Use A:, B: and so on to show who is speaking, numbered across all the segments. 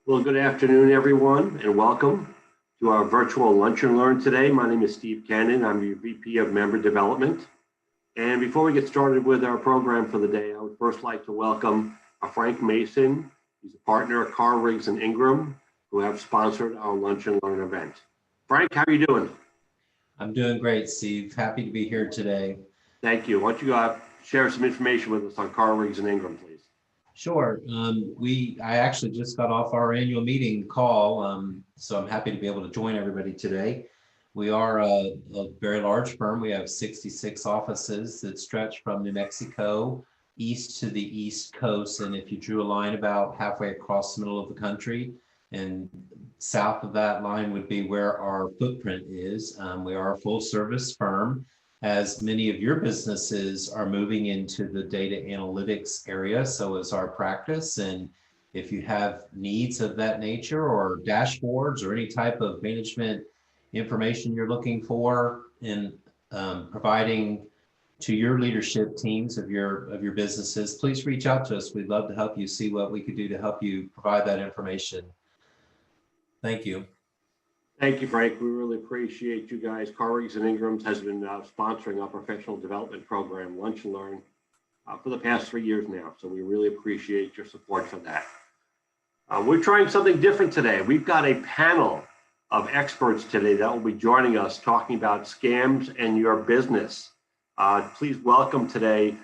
A: Well, good afternoon, everyone, and welcome to our virtual Lunch and Learn today. My name is Steve Cannon. I'm your VP of Member Development. And before we get started with our program for the day, I would first like to welcome Frank Mason. He's a partner at Car Riggs and Ingram, who have sponsored our Lunch and Learn event. Frank, how are you doing?
B: I'm doing great, Steve. Happy to be here today.
A: Thank you. Why don't you share some information with us on Car Riggs and Ingram, please?
B: Sure. I actually just got off our annual meeting call, so I'm happy to be able to join everybody today. We are a very large firm. We have 66 offices that stretch from New Mexico east to the East Coast. And if you drew a line about halfway across the middle of the country, and south of that line would be where our footprint is. We are a full service firm, as many of your businesses are moving into the data analytics area. So is our practice. And if you have needs of that nature or dashboards or any type of management information you're looking for in providing to your leadership teams of your businesses, please reach out to us. We'd love to help you see what we could do to help you provide that information. Thank you.
A: Thank you, Frank. We really appreciate you guys. Car Riggs and Ingrams has been sponsoring our professional development program, Lunch and Learn, for the past 3 years now. So we really appreciate your support for that. We're trying something different today. We've got a panel of experts today that will be joining us talking about scams and your business. Please welcome today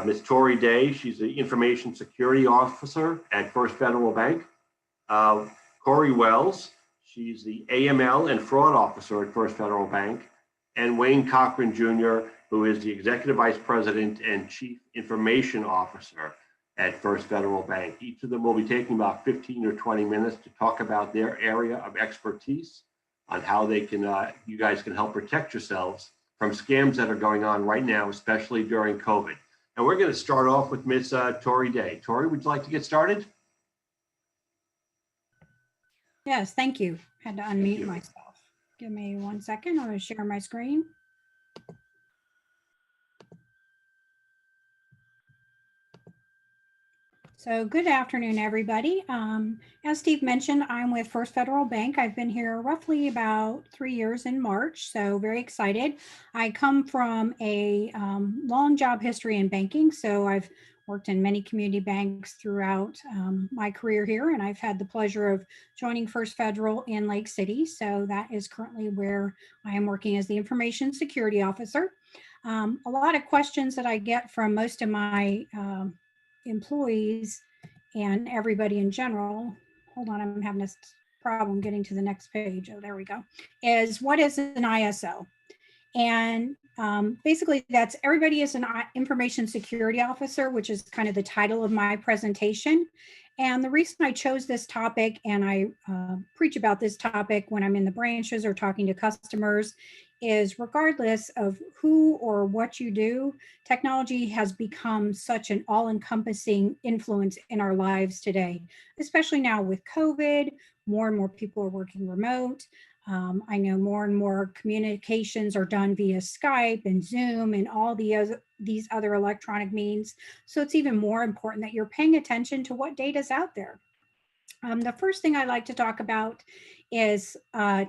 A: Ms. Tori Day. She's the Information Security Officer at First Federal Bank. Cori Wells. She's the AML and Fraud Officer at First Federal Bank, and Wayne Cochran Jr., who is the Executive Vice President and Chief Information Officer at First Federal Bank. Each of them will be taking about 15 or 20 minutes to talk about their area of expertise on how they can, you guys can help protect yourselves from scams that are going on right now, especially during COVID. And we're going to start off with Ms. Tori Day. Tori, would you like to get started?
C: Yes, thank you. Had to unmute myself. Give me 1 second. I'm going to share my screen. So good afternoon, everybody. As Steve mentioned, I'm with First Federal Bank. I've been here roughly about 3 years in March, so very excited. I come from a long job history in banking, so I've worked in many community banks throughout my career here, and I've had the pleasure of joining First Federal in Lake City. So that is currently where I am working as the Information Security Officer. A lot of questions that I get from most of my employees and everybody in general, hold on, I'm having a problem getting to the next page. Oh, there we go, is what is an ISO? And basically that's everybody is an information security officer, which is kind of the title of my presentation. And the reason I chose this topic, and I preach about this topic when I'm in the branches or talking to customers, is regardless of who or what you do, technology has become such an all-encompassing influence in our lives today, especially now with COVID. More and more people are working remote. I know more and more communications are done via Skype and Zoom and all these other electronic means. So it's even more important that you're paying attention to what data is out there. The first thing I like to talk about is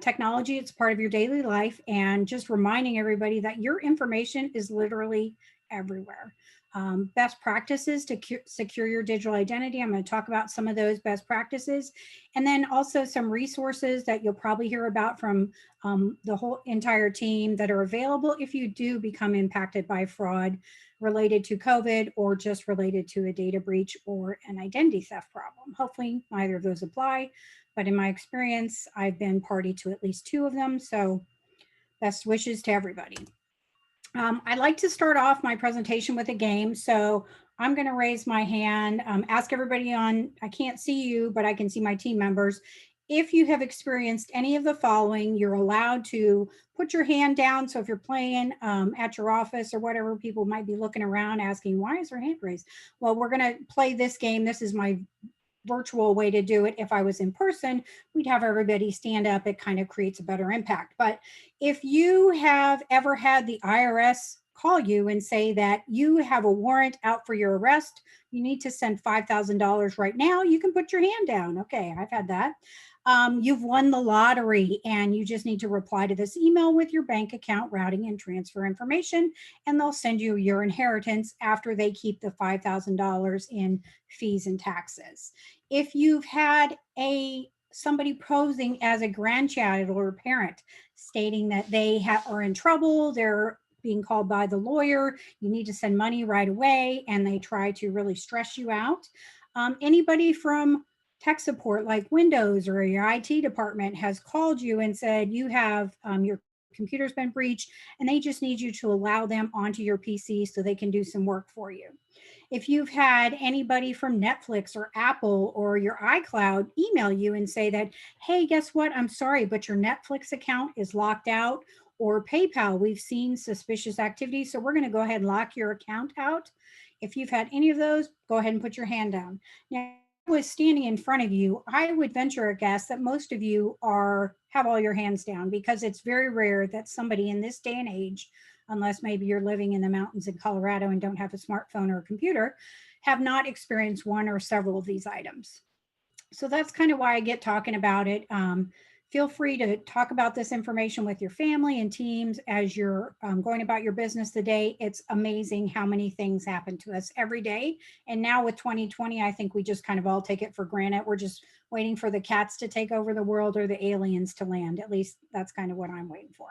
C: technology. It's part of your daily life, and just reminding everybody that your information is literally everywhere. Best practices to secure your digital identity. I'm going to talk about some of those best practices, and then also some resources that you'll probably hear about from the whole entire team that are available if you do become impacted by fraud related to COVID or just related to a data breach or an identity theft problem. Hopefully neither of those apply, but in my experience, I've been party to at least 2 of them. So best wishes to everybody. I'd like to start off my presentation with a game. So I'm going to raise my hand, ask everybody on, I can't see you, but I can see my team members. If you have experienced any of the following, you're allowed to put your hand down. So if you're playing at your office or whatever, people might be looking around asking, why is her hand raised? Well, we're going to play this game. This is my virtual way to do it. If I was in person, we'd have everybody stand up. It kind of creates a better impact. But if you have ever had the IRS call you and say that you have a warrant out for your arrest. You need to send $5,000 right now. You can put your hand down. Okay, I've had that. You've won the lottery and you just need to reply to this email with your bank account routing and transfer information, and they'll send you your inheritance after they keep the $5,000 in fees and taxes. If you've had somebody posing as a grandchild or a parent stating that they are in trouble, they're being called by the lawyer, you need to send money right away, and they try to really stress you out. Anybody from tech support like Windows or your IT department has called you and said you have your computer's been breached and they just need you to allow them onto your PC so they can do some work for you. If you've had anybody from Netflix or Apple or your iCloud email you and say that, hey, guess what? I'm sorry, but your Netflix account is locked out, or PayPal, we've seen suspicious activity, so we're going to go ahead and lock your account out. If you've had any of those, go ahead and put your hand down. Now, was standing in front of you, I would venture a guess that most of you have all your hands down, because it's very rare that somebody in this day and age, unless maybe you're living in the mountains in Colorado and don't have a smartphone or a computer, have not experienced one or several of these items. So that's kind of why I get talking about it. Feel free to talk about this information with your family and teams as you're going about your business today. It's amazing how many things happen to us every day. And now with 2020, I think we just kind of all take it for granted. We're just waiting for the cats to take over the world or the aliens to land. At least that's kind of what I'm waiting for.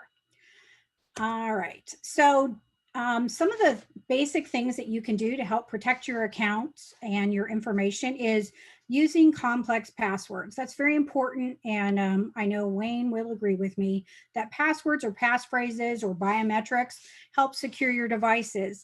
C: All right. So some of the basic things that you can do to help protect your accounts and your information is using complex passwords. That's very important. And I know Wayne will agree with me that passwords or passphrases or biometrics help secure your devices.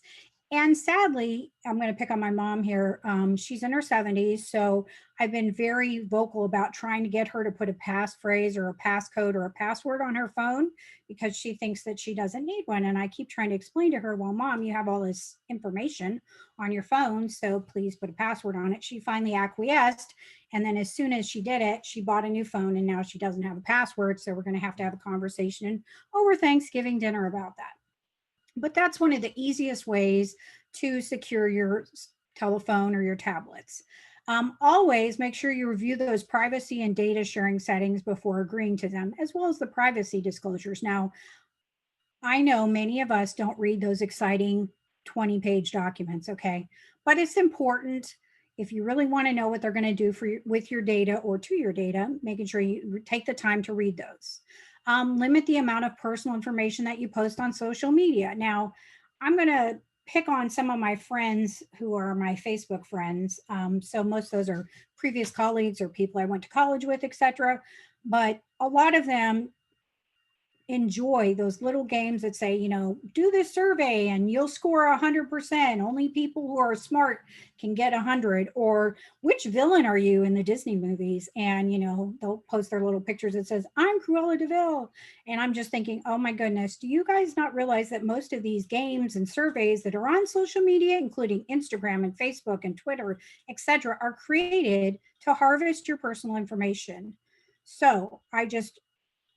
C: And sadly, I'm going to pick on my mom here. She's in her 70s. So I've been very vocal about trying to get her to put a passphrase or a passcode or a password on her phone, because she thinks that she doesn't need one. And I keep trying to explain to her, well, Mom, you have all this information on your phone, so please put a password on it. She finally acquiesced. And then as soon as she did it, she bought a new phone, and now she doesn't have a password. So we're going to have a conversation over Thanksgiving dinner about that. But that's one of the easiest ways to secure your telephone or your tablets. Always make sure you review those privacy and data sharing settings before agreeing to them, as well as the privacy disclosures. Now, I know many of us don't read those exciting 20-page documents, okay? But it's important, if you really want to know what they're going to do with your data or to your data, making sure you take the time to read those. Limit the amount of personal information that you post on social media. Now, I'm going to pick on some of my friends who are my Facebook friends. So most of those are previous colleagues or people I went to college with, etc. But a lot of them enjoy those little games that say, you know, do this survey and you'll score 100%. Only people who are smart can get 100. Or which villain are you in the Disney movies? And, you know, they'll post their little pictures that says, I'm Cruella de Vil. And I'm just thinking, oh my goodness, do you guys not realize that most of these games and surveys that are on social media, including Instagram and Facebook and Twitter, etc., are created to harvest your personal information? So I just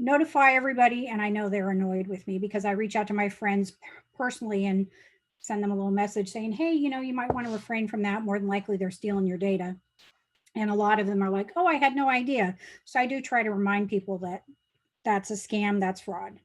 C: notify everybody, and I know they're annoyed with me because I reach out to my friends personally and send them a little message saying, hey, you know, you might want to refrain from that. More than likely they're stealing your data. And a lot of them are like, oh, I had no idea. So I do try to remind people that that's a scam, that's fraud.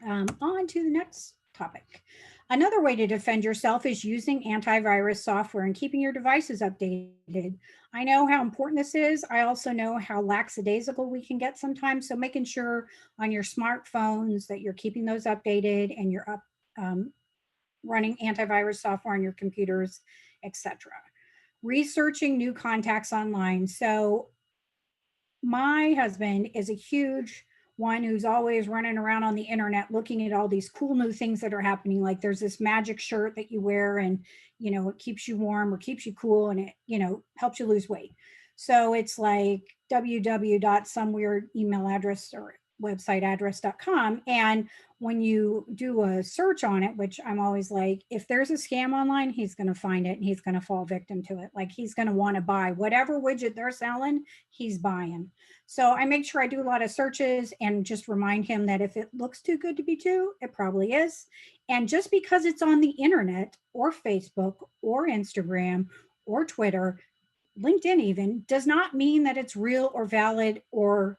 C: On to the next topic. Another way to defend yourself is using antivirus software and keeping your devices updated. I know how important this is. I also know how lackadaisical we can get sometimes. So making sure on your smartphones that you're keeping those updated and you're running antivirus software on your computers, etc. Researching new contacts online. So my husband is a huge one who's always running around on the internet looking at all these cool new things that are happening. Like there's this magic shirt that you wear and, you know, it keeps you warm or keeps you cool and it, you know, helps you lose weight. So it's like www.some weird email address or website address.com. And when you do a search on it, which I'm always like, if there's a scam online, he's going to find it and he's going to fall victim to it. Like he's going to want to buy whatever widget they're selling, he's buying. So I make sure I do a lot of searches and just remind him that if it looks too good to be true, it probably is. And just because it's on the internet or Facebook or Instagram or Twitter, LinkedIn even, does not mean that it's real or valid or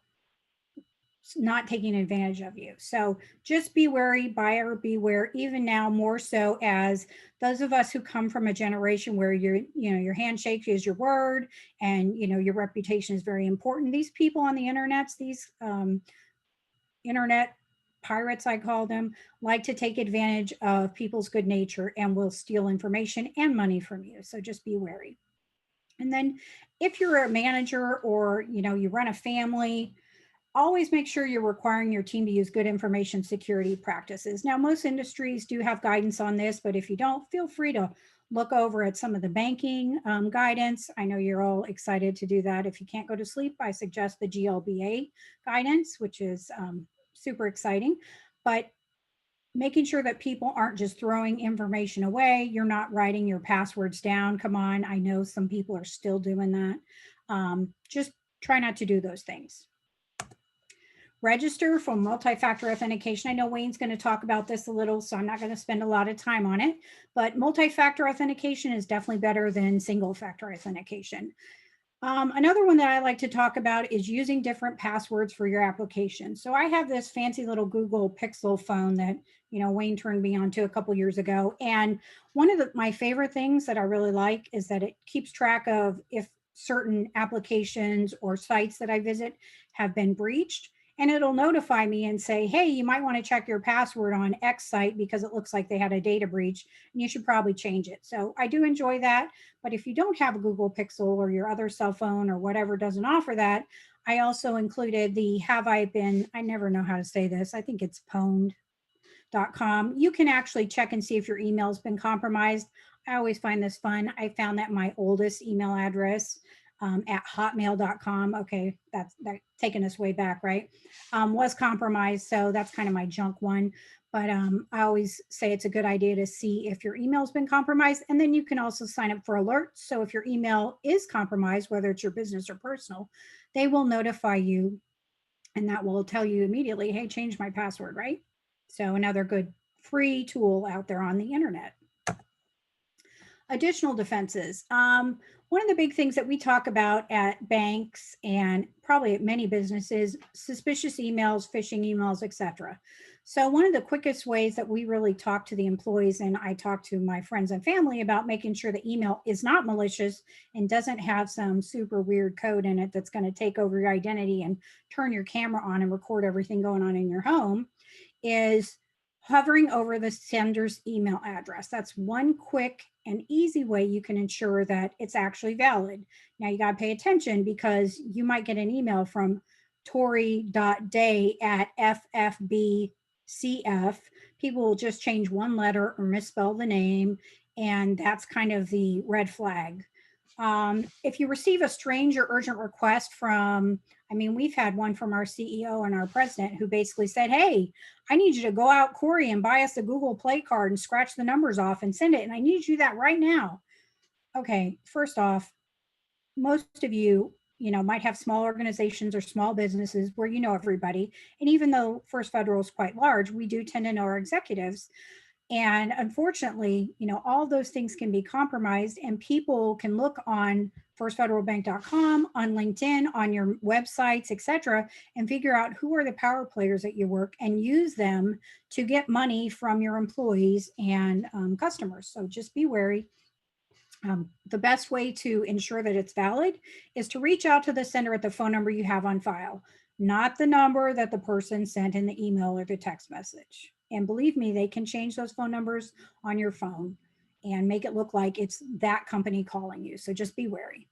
C: not taking advantage of you. So just be wary, buyer beware, even now more so as those of us who come from a generation where your handshake is your word and your reputation is very important. These people on the internets, these internet pirates, I call them, like to take advantage of people's good nature and will steal information and money from you. So just be wary. And then if you're a manager or you run a family, always make sure you're requiring your team to use good information security practices. Now, most industries do have guidance on this, but if you don't, feel free to look over at some of the banking guidance. I know you're all excited to do that. If you can't go to sleep, I suggest the GLBA guidance, which is super exciting. But making sure that people aren't just throwing information away. You're not writing your passwords down. Come on, I know some people are still doing that. Just try not to do those things. Register for multi-factor authentication. I know Wayne's going to talk about this a little, so I'm not going to spend a lot of time on it, but multi-factor authentication is definitely better than single-factor authentication. Another one that I like to talk about is using different passwords for your application. So I have this fancy little Google Pixel phone that, Wayne turned me on to a couple years ago. And one of my favorite things that I really like is that it keeps track of if certain applications or sites that I visit have been breached. And it'll notify me and say, hey, you might want to check your password on X site because it looks like they had a data breach and you should probably change it. So I do enjoy that. But if you don't have a Google Pixel or your other cell phone or whatever doesn't offer that, I also included the I never know how to say this. I think it's pwned.com. You can actually check and see if your email's been compromised. I always find this fun. I found that my oldest email address at hotmail.com. Okay, that's taking us way back, right? Was compromised. So that's kind of my junk one. But I always say it's a good idea to see if your email's been compromised. And then you can also sign up for alerts. So if your email is compromised, whether it's your business or personal, they will notify you and that will tell you immediately, hey, change my password, right? So another good free tool out there on the internet. Additional defenses. One of the big things that we talk about at banks and probably at many businesses, suspicious emails, phishing emails, etc. So one of the quickest ways that we really talk to the employees, and I talk to my friends and family about making sure the email is not malicious and doesn't have some super weird code in it that's going to take over your identity and turn your camera on and record everything going on in your home, is hovering over the sender's email address. That's one quick and easy way you can ensure that it's actually valid. Now you got to pay attention because you might get an email from tori.day@ffbcf. People will just change one letter or misspell the name, and that's kind of the red flag. If you receive a strange or urgent request from, we've had one from our CEO and our president who basically said, hey, I need you to go out, Cori, and buy us a Google Play card and scratch the numbers off and send it. And I need you to do that right now. Okay, first off, most of you, might have small organizations or small businesses where you know everybody. And even though First Federal is quite large, we do tend to know our executives. And unfortunately, all those things can be compromised and people can look on firstfederalbank.com, on LinkedIn, on your websites, etc., and figure out who are the power players at your work and use them to get money from your employees and customers. So just be wary. The best way to ensure that it's valid is to reach out to the sender at the phone number you have on file, not the number that the person sent in the email or the text message. And believe me, they can change those phone numbers on your phone and make it look like it's that company calling you. So just be wary.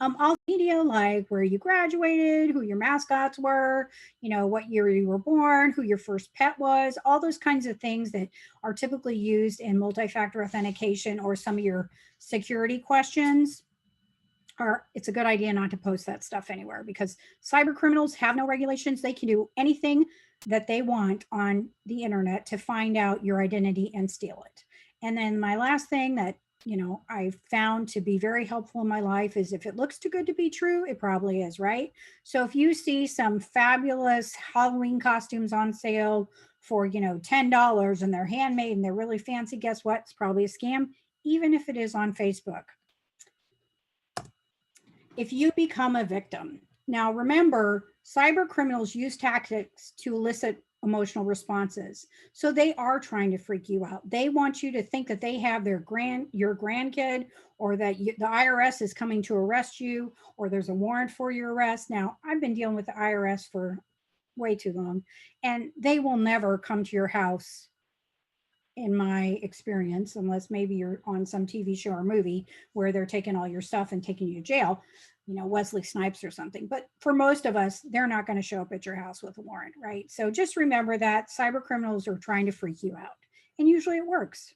C: All media, like where you graduated, who your mascots were, what year you were born, who your first pet was, all those kinds of things that are typically used in multi-factor authentication or some of your security questions. It's a good idea not to post that stuff anywhere because cyber criminals have no regulations. They can do anything that they want on the internet to find out your identity and steal it. And then my last thing that I found to be very helpful in my life is if it looks too good to be true, it probably is, right? So if you see some fabulous Halloween costumes on sale for, $10 and they're handmade and they're really fancy. Guess what? It's probably a scam, even if it is on Facebook. If you become a victim. Now, remember, cyber criminals use tactics to elicit emotional responses. So they are trying to freak you out. They want you to think that they have your grandkid, or that the IRS is coming to arrest you, or there's a warrant for your arrest. Now, I've been dealing with the IRS for way too long, and they will never come to your house, in my experience, unless maybe you're on some TV show or movie where they're taking all your stuff and taking you to jail, Wesley Snipes or something. But for most of us, they're not going to show up at your house with a warrant, right? So just remember that cyber criminals are trying to freak you out. And usually it works.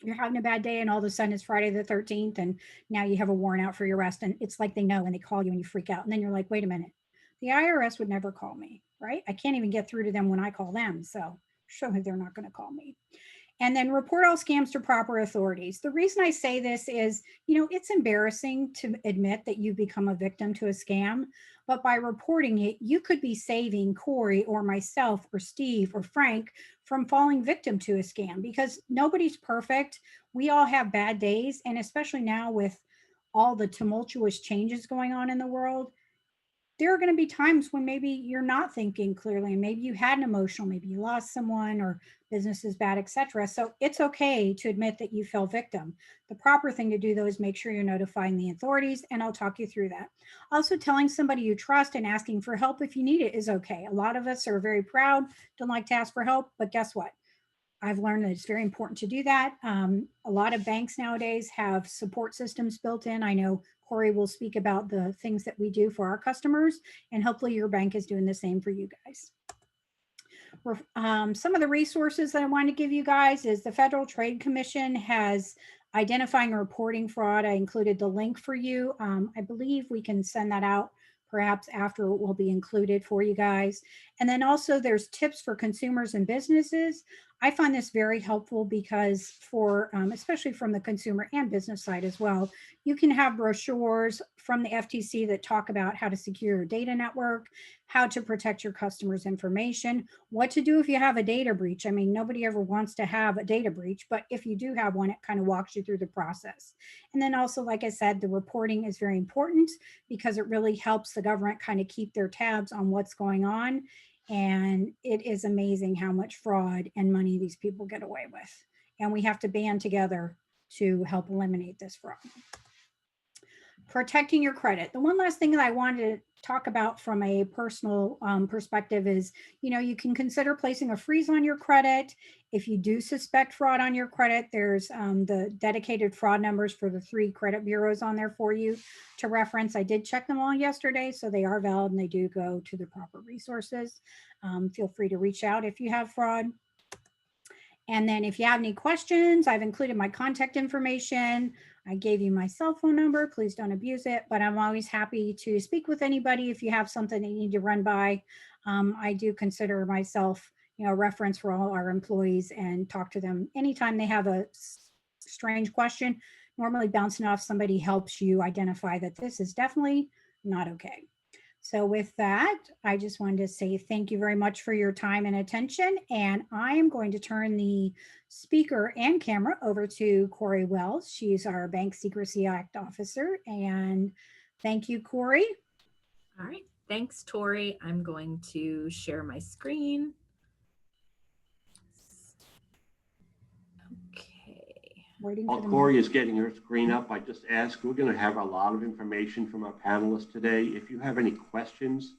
C: You're having a bad day and all of a sudden it's Friday the 13th and now you have a warrant out for your arrest, and it's like they know and they call you and you freak out. And then you're like, wait a minute, the IRS would never call me, right? I can't even get through to them when I call them. So surely they're not going to call me. And then report all scams to proper authorities. The reason I say this is, it's embarrassing to admit that you've become a victim to a scam, but by reporting it, you could be saving Cori or myself or Steve or Frank from falling victim to a scam, because nobody's perfect. We all have bad days. And especially now with all the tumultuous changes going on in the world, there are going to be times when maybe you're not thinking clearly, and maybe you had an emotional, maybe you lost someone or business is bad, etc. So it's okay to admit that you fell victim. The proper thing to do, though, is make sure you're notifying the authorities, and I'll talk you through that. Also, telling somebody you trust and asking for help if you need it is okay. A lot of us are very proud, don't like to ask for help, but guess what? I've learned that it's very important to do that. A lot of banks nowadays have support systems built in. I know Cori will speak about the things that we do for our customers, and hopefully your bank is doing the same for you guys. Some of the resources that I want to give you guys is the Federal Trade Commission has identifying and reporting fraud. I included the link for you. I believe we can send that out perhaps after it will be included for you guys. And then also there's tips for consumers and businesses. I find this very helpful because for, especially from the consumer and business side as well, you can have brochures from the FTC that talk about how to secure your data network, how to protect your customers' information, what to do if you have a data breach. I mean, nobody ever wants to have a data breach, but if you do have one, it kind of walks you through the process. And then also, like I said, the reporting is very important because it really helps the government kind of keep their tabs on what's going on. And it is amazing how much fraud and money these people get away with. And we have to band together to help eliminate this fraud. Protecting your credit. The one last thing that I wanted to talk about from a personal perspective is, you can consider placing a freeze on your credit. If you do suspect fraud on your credit, there's the dedicated fraud numbers for the 3 credit bureaus on there for you to reference. I did check them all yesterday, so they are valid and they do go to the proper resources. Feel free to reach out if you have fraud. And then if you have any questions, I've included my contact information. I gave you my cell phone number. Please don't abuse it, but I'm always happy to speak with anybody if you have something that you need to run by. I do consider myself, a reference for all our employees and talk to them anytime they have a strange question. Normally bouncing off somebody helps you identify that this is definitely not okay. So with that, I just wanted to say thank you very much for your time and attention. And I am going to turn the speaker and camera over to Cori Wells. She's our Bank Secrecy Act officer. And thank you, Cori.
D: All right, thanks, Tori. I'm going to share my screen.
A: While Cori is getting her screen up, I just ask, we're going to have a lot of information from our panelists today. If you have any questions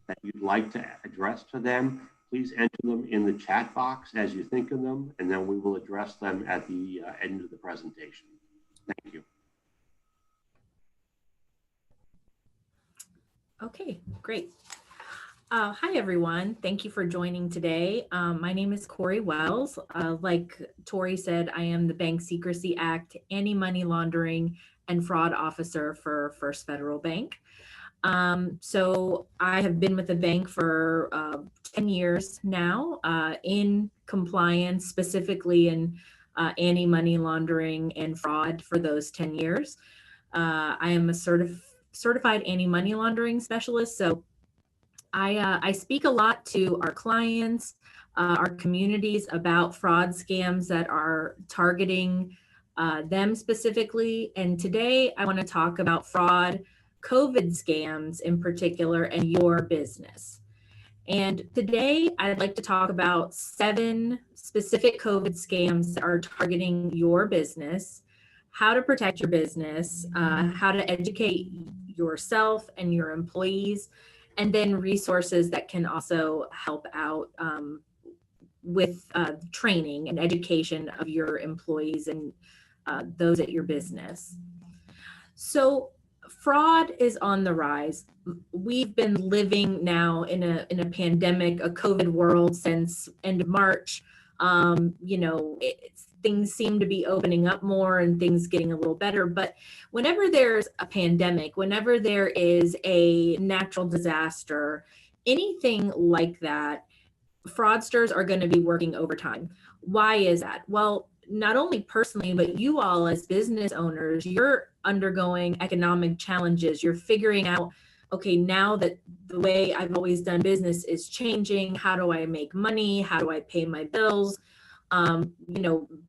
A: that you'd like to address to them, please enter them in the chat box as you think of them, and then we will address them at the end of the presentation. Thank you.
D: Okay, great. Hi, everyone. Thank you for joining today. My name is Cori Wells. Like Tori said, I am the Bank Secrecy Act, Anti-Money Laundering and Fraud Officer for First Federal Bank. So I have been with the bank for 10 years now in compliance, specifically in anti-money laundering and fraud for those 10 years. I am a certified anti-money laundering specialist. So I speak a lot to our clients, our communities about fraud scams that are targeting them specifically. And today I want to talk about fraud COVID scams in particular and your business. And today I'd like to talk about 7 specific COVID scams that are targeting your business, how to protect your business, how to educate yourself and your employees, and then resources that can also help out with training and education of your employees and those at your business. So fraud is on the rise. We've been living now in a pandemic, a COVID world since end of March. Things seem to be opening up more and things getting a little better. But whenever there's a pandemic, whenever there is a natural disaster, anything like that, fraudsters are going to be working overtime. Why is that? Well, not only personally, but you all as business owners, you're undergoing economic challenges. You're figuring out, okay, now that the way I've always done business is changing, how do I make money? How do I pay my bills?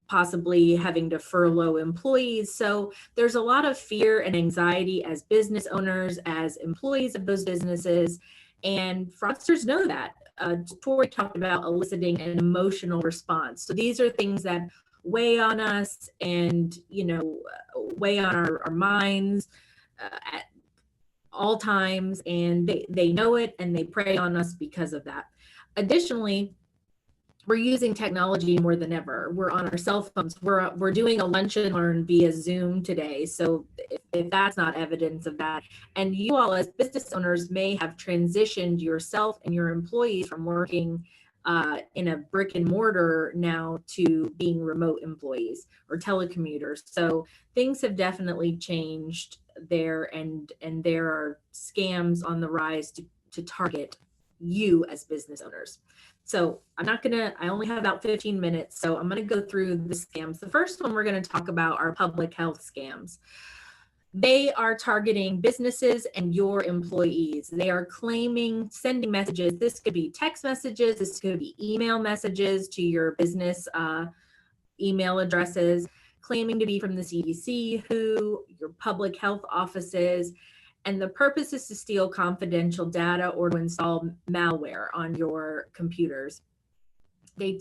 D: Possibly having to furlough employees. So there's a lot of fear and anxiety as business owners, as employees of those businesses, and fraudsters know that. Tori talked about eliciting an emotional response. So these are things that weigh on us and, weigh on our minds at all times. And they know it and they prey on us because of that. Additionally, we're using technology more than ever. We're on our cell phones. We're doing a lunch and learn via Zoom today. So if that's not evidence of that, and you all as business owners may have transitioned yourself and your employees from working in a brick and mortar now to being remote employees or telecommuters. So things have definitely changed there, and there are scams on the rise to target you as business owners. So I only have about 15 minutes, so I'm going to go through the scams. The first one we're going to talk about are public health scams. They are targeting businesses and your employees. They are sending messages. This could be text messages. This could be email messages to your business email addresses, claiming to be from the CDC, WHO, your public health offices. And the purpose is to steal confidential data or to install malware on your computers. A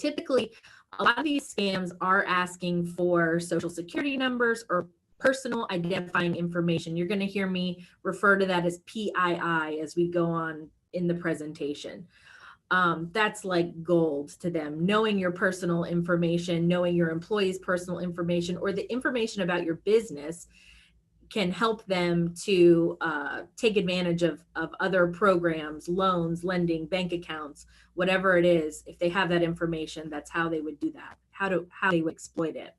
D: lot of these scams are asking for social security numbers or personal identifying information. You're going to hear me refer to that as PII as we go on in the presentation. That's like gold to them. Knowing your personal information, knowing your employees' personal information, or the information about your business can help them to take advantage of other programs, loans, lending, bank accounts, whatever it is. If they have that information, that's how they would do that, how they would exploit it.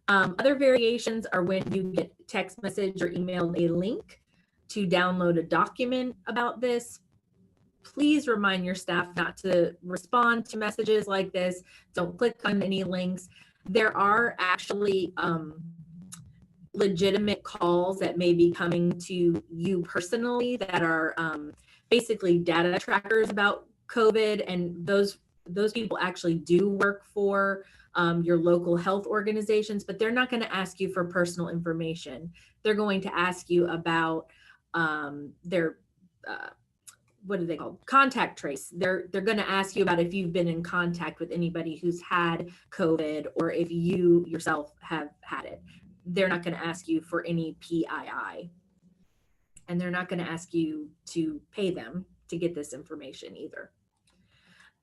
D: Other variations are when you get text message or emailed a link to download a document about this. Please remind your staff not to respond to messages like this. Don't click on any links. There are actually legitimate calls that may be coming to you personally that are basically data trackers about COVID, and those people actually do work for your local health organizations, but they're not going to ask you for personal information. They're going to ask you about their what are they called? Contact trace. They're going to ask you about if you've been in contact with anybody who's had COVID or if you yourself have had it. They're not going to ask you for any PII, and they're not going to ask you to pay them to get this information either.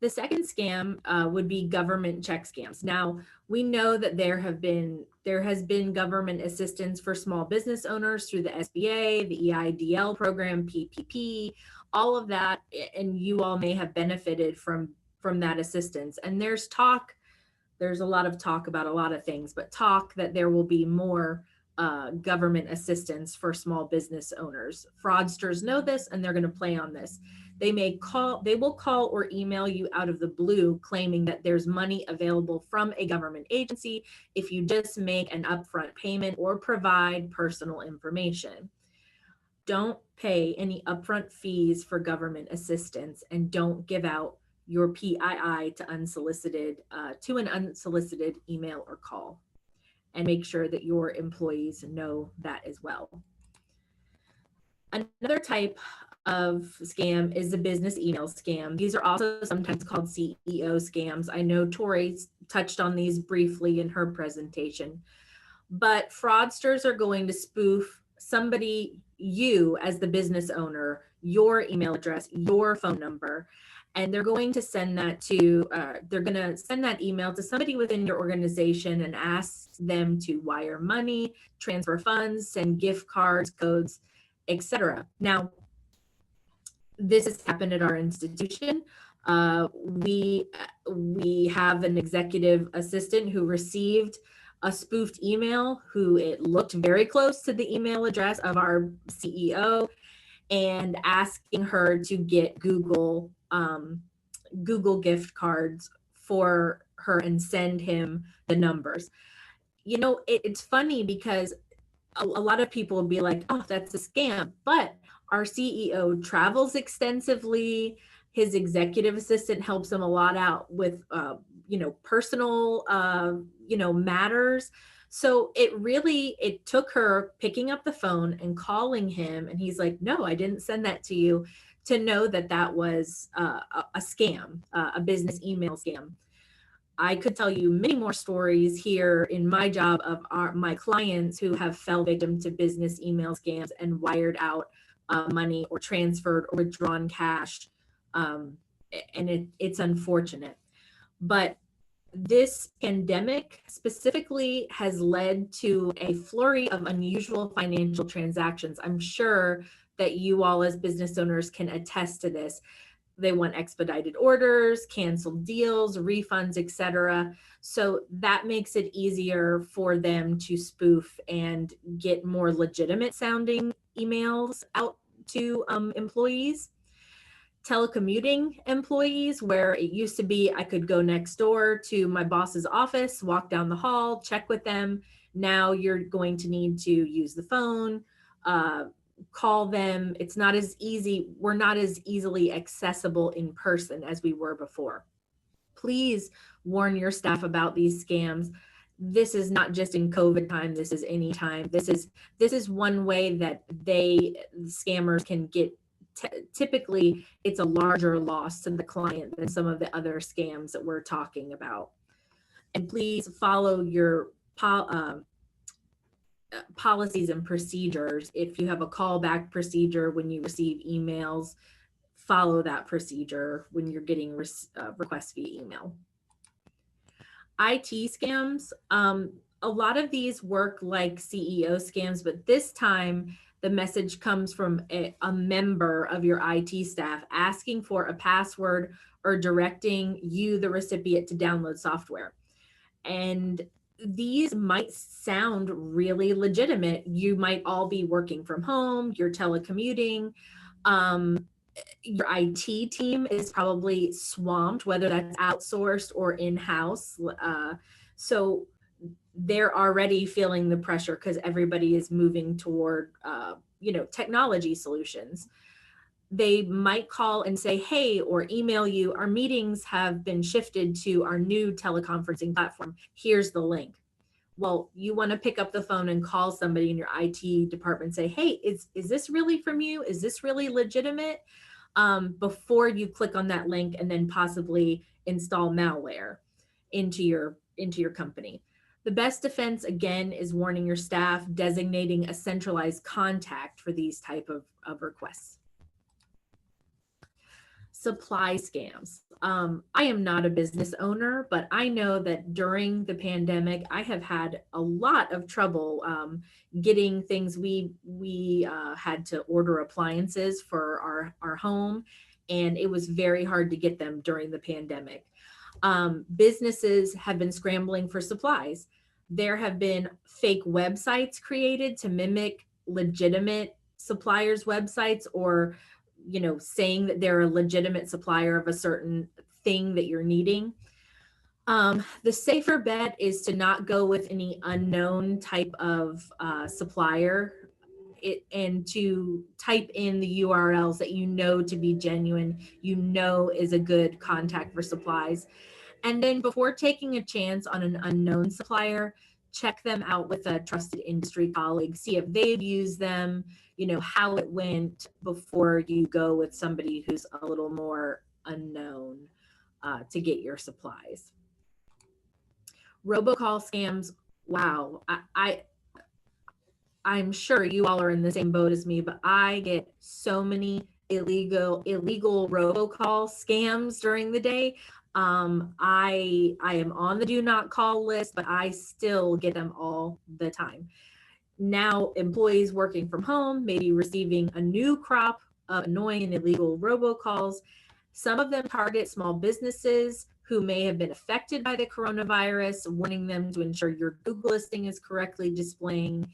D: The second scam would be government check scams. Now, we know that there has been government assistance for small business owners through the SBA, the EIDL program, PPP, all of that, and you all may have benefited from that assistance. And there's a lot of talk about a lot of things, but talk that there will be more government assistance for small business owners. Fraudsters know this, and they're going to play on this. They will call or email you out of the blue claiming that there's money available from a government agency if you just make an upfront payment or provide personal information. Don't pay any upfront fees for government assistance, and don't give out your PII to an unsolicited email or call, and make sure that your employees know that as well. Another type of scam is the business email scam. These are also sometimes called CEO scams. I know Tori touched on these briefly in her presentation, but fraudsters are going to spoof somebody, you as the business owner, your email address, your phone number, and they're going to send that email to somebody within your organization and ask them to wire money, transfer funds, send gift cards, codes, etc. Now, this has happened at our institution. We have an executive assistant who received a spoofed email, who it looked very close to the email address of our CEO, and asking her to get Google gift cards for her and send him the numbers. You know, it's funny because a lot of people will be like, oh, that's a scam. But our CEO travels extensively. His executive assistant helps him a lot out with, personal, matters. So it took her picking up the phone and calling him. And he's like, no, I didn't send that to you, to know that was a scam, a business email scam. I could tell you many more stories here in my job of my clients who have fell victim to business email scams and wired out money or transferred or withdrawn cash. And it's unfortunate. But this pandemic specifically has led to a flurry of unusual financial transactions. I'm sure that you all as business owners can attest to this. They want expedited orders, canceled deals, refunds, etc. So that makes it easier for them to spoof and get more legitimate sounding emails out to employees. Telecommuting employees, where it used to be I could go next door to my boss's office, walk down the hall, check with them. Now you're going to need to use the phone, call them. It's not as easy. We're not as easily accessible in person as we were before. Please warn your staff about these scams. This is not just in COVID time. This is any time. This is one way that scammers can get. Typically, it's a larger loss to the client than some of the other scams that we're talking about. And please follow your policies and procedures. If you have a callback procedure when you receive emails, follow that procedure when you're getting requests via email. IT scams, a lot of these work like CEO scams, but this time the message comes from a member of your IT staff asking for a password or directing you, the recipient, to download software. And these might sound really legitimate. You might all be working from home, you're telecommuting, your IT team is probably swamped, whether that's outsourced or in-house. So they're already feeling the pressure because everybody is moving toward, technology solutions. They might call and say, hey, or email you, our meetings have been shifted to our new teleconferencing platform. Here's the link. Well, you want to pick up the phone and call somebody in your IT department and say, hey, is this really from you? Is this really legitimate? Before you click on that link and then possibly install malware into your company. The best defense, again, is warning your staff, designating a centralized contact for these type of requests. Supply scams. I am not a business owner, but I know that during the pandemic, I have had a lot of trouble getting things. We had to order appliances for our home, and it was very hard to get them during the pandemic. Businesses have been scrambling for supplies. There have been fake websites created to mimic legitimate suppliers' websites, or saying that they're a legitimate supplier of a certain thing that you're needing. The safer bet is to not go with any unknown type of supplier. and to type in the URLs that you know to be genuine, you know is a good contact for supplies. And then before taking a chance on an unknown supplier, check them out with a trusted industry colleague, see if they've used them, you know, how it went before you go with somebody who's a little more unknown to get your supplies. Robocall scams, wow. I'm sure you all are in the same boat as me, but I get so many illegal robocall scams during the day. I am on the do not call list, but I still get them all the time. Now, employees working from home may be receiving a new crop of annoying and illegal robocalls. Some of them target small businesses who may have been affected by the coronavirus, warning them to ensure your Google listing is correctly displaying.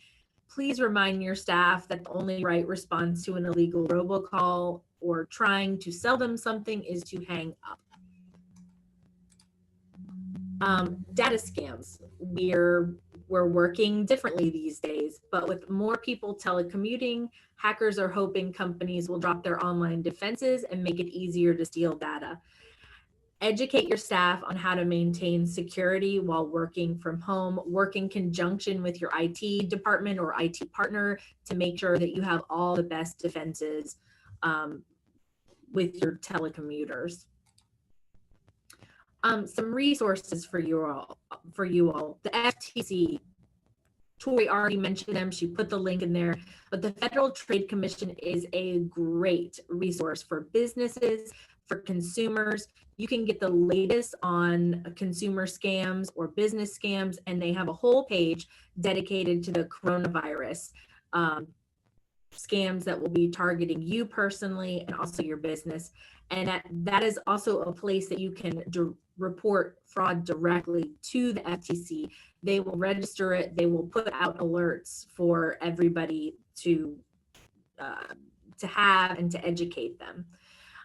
D: Please remind your staff that the only right response to an illegal robocall or trying to sell them something is to hang up. Data scams. We're working differently these days, but with more people telecommuting, hackers are hoping companies will drop their online defenses and make it easier to steal data. Educate your staff on how to maintain security while working from home. Work in conjunction with your IT department or IT partner to make sure that you have all the best defenses with your telecommuters. Some resources for you all. The FTC, Tori already mentioned them. She put the link in there, but the Federal Trade Commission is a great resource for businesses, for consumers. You can get the latest on consumer scams or business scams, and they have a whole page dedicated to the coronavirus scams that will be targeting you personally and also your business. And that is also a place that you can report fraud directly to the FTC. They will register it. They will put out alerts for everybody to have and to educate them.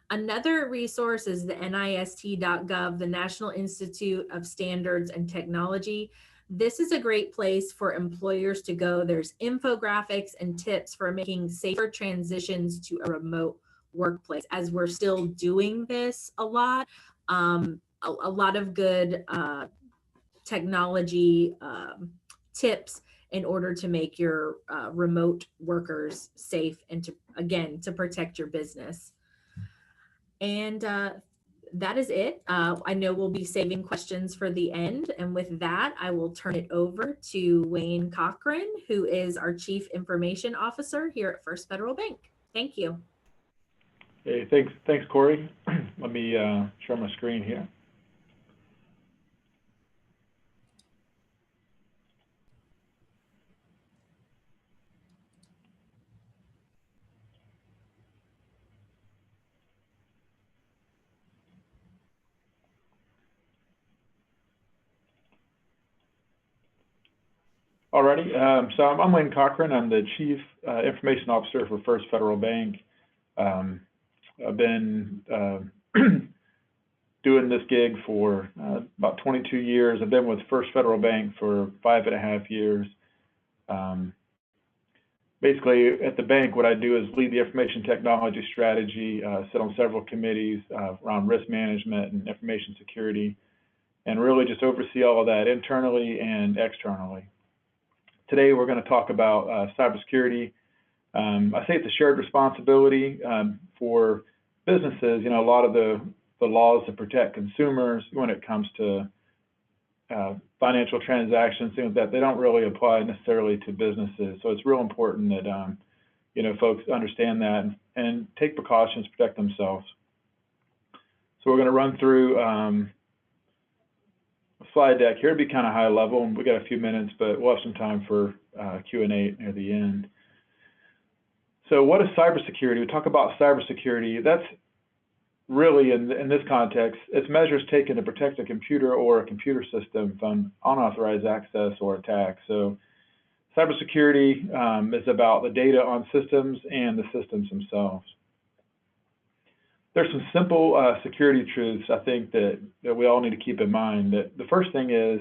D: Another resource is the NIST.gov, the National Institute of Standards and Technology. This is a great place for employers to go. There's infographics and tips for making safer transitions to a remote workplace. As we're still doing this a lot of good technology tips in order to make your remote workers safe and to protect your business. And that is it. I know we'll be saving questions for the end. And with that, I will turn it over to Wayne Cochran, who is our Chief Information Officer here at First Federal Bank. Thank you.
E: Hey, thanks, Cori. Let me share my screen here. Alrighty, so I'm Wayne Cochran. I'm the Chief Information Officer for First Federal Bank. I've been doing this gig for about 22 years. I've been with First Federal Bank for 5.5 years. Basically, at the bank, what I do is lead the information technology strategy, sit on several committees around risk management and information security, and really just oversee all of that internally and externally. Today, we're going to talk about cybersecurity. I say it's a shared responsibility for businesses. You know, a lot of the laws that protect consumers when it comes to financial transactions, things like that, they don't really apply necessarily to businesses. So it's real important that you know, folks understand that and take precautions to protect themselves. So we're going to run through slide deck here. It'll be kind of high level, and we got a few minutes, but we'll have some time for Q&A near the end. So what is cybersecurity? We talk about cybersecurity. That's really, in this context, it's measures taken to protect a computer or a computer system from unauthorized access or attack. So cybersecurity is about the data on systems and the systems themselves. There's some simple security truths, I think, that we all need to keep in mind. That the first thing is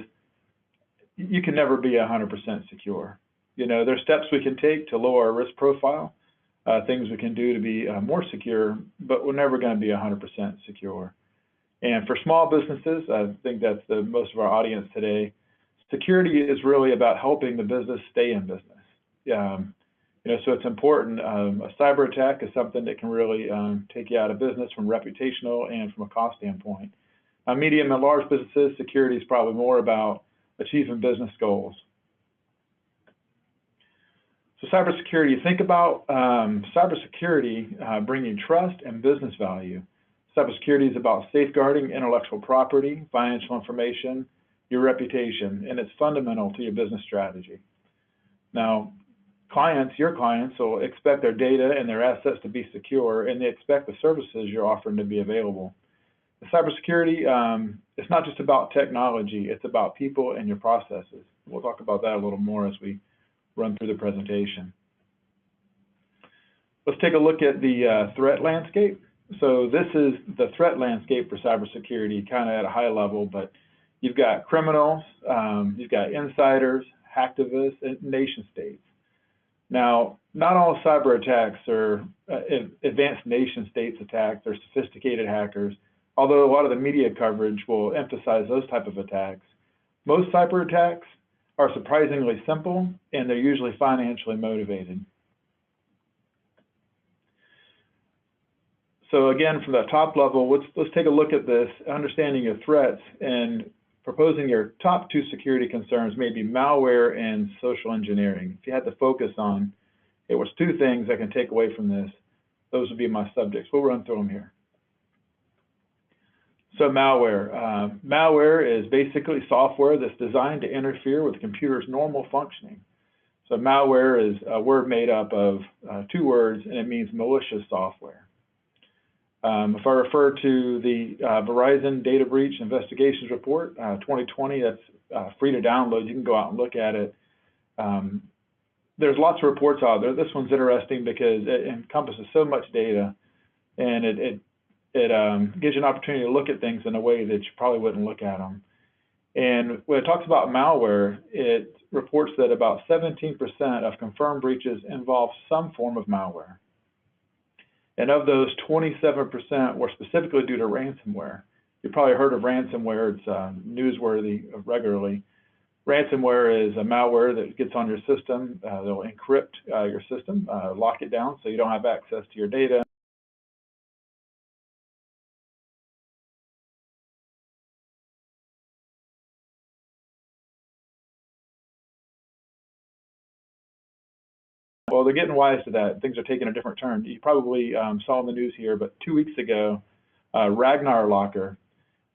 E: you can never be 100% secure. You know, there's steps we can take to lower our risk profile, things we can do to be more secure, but we're never going to be 100% secure. And for small businesses, I think that's the most of our audience today, security is really about helping the business stay in business. You know, so it's important. A cyber attack is something that can really take you out of business from reputational and from a cost standpoint. Medium and large businesses, security is probably more about achieving business goals. So cybersecurity, think about cybersecurity bringing trust and business value. Cybersecurity is about safeguarding intellectual property, financial information, your reputation, and it's fundamental to your business strategy. Now, your clients will expect their data and their assets to be secure, and they expect the services you're offering to be available. The cybersecurity, it's not just about technology, it's about people and your processes. We'll talk about that a little more as we run through the presentation. Let's take a look at the threat landscape. So this is the threat landscape for cybersecurity, kind of at a high level, but you've got criminals, you've got insiders, hacktivists, and nation states. Now, not all cyber attacks are advanced nation states attacks or sophisticated hackers, although a lot of the media coverage will emphasize those type of attacks. Most cyber attacks are surprisingly simple, and they're usually financially motivated. So again, from the top level, let's take a look at this, understanding your threats, and proposing your top two security concerns may be malware and social engineering. If you had to focus on, it was two things I can take away from this, those would be my subjects. We'll run through them here. So malware. Malware is basically software that's designed to interfere with the computer's normal functioning. So malware is a word made up of two words, and it means malicious software. If I refer to the Verizon Data Breach Investigations Report 2020, that's free to download. You can go out and look at it. There's lots of reports out there. This one's interesting because it encompasses so much data, and it gives you an opportunity to look at things in a way that you probably wouldn't look at them. And when it talks about malware, it reports that about 17% of confirmed breaches involve some form of malware. And of those, 27% were specifically due to ransomware. You've probably heard of ransomware. It's newsworthy regularly. Ransomware is a malware that gets on your system. They'll encrypt your system, lock it down so you don't have access to your data. Well, they're getting wise to that. Things are taking a different turn. You probably saw in the news here, but 2 weeks ago, Ragnar Locker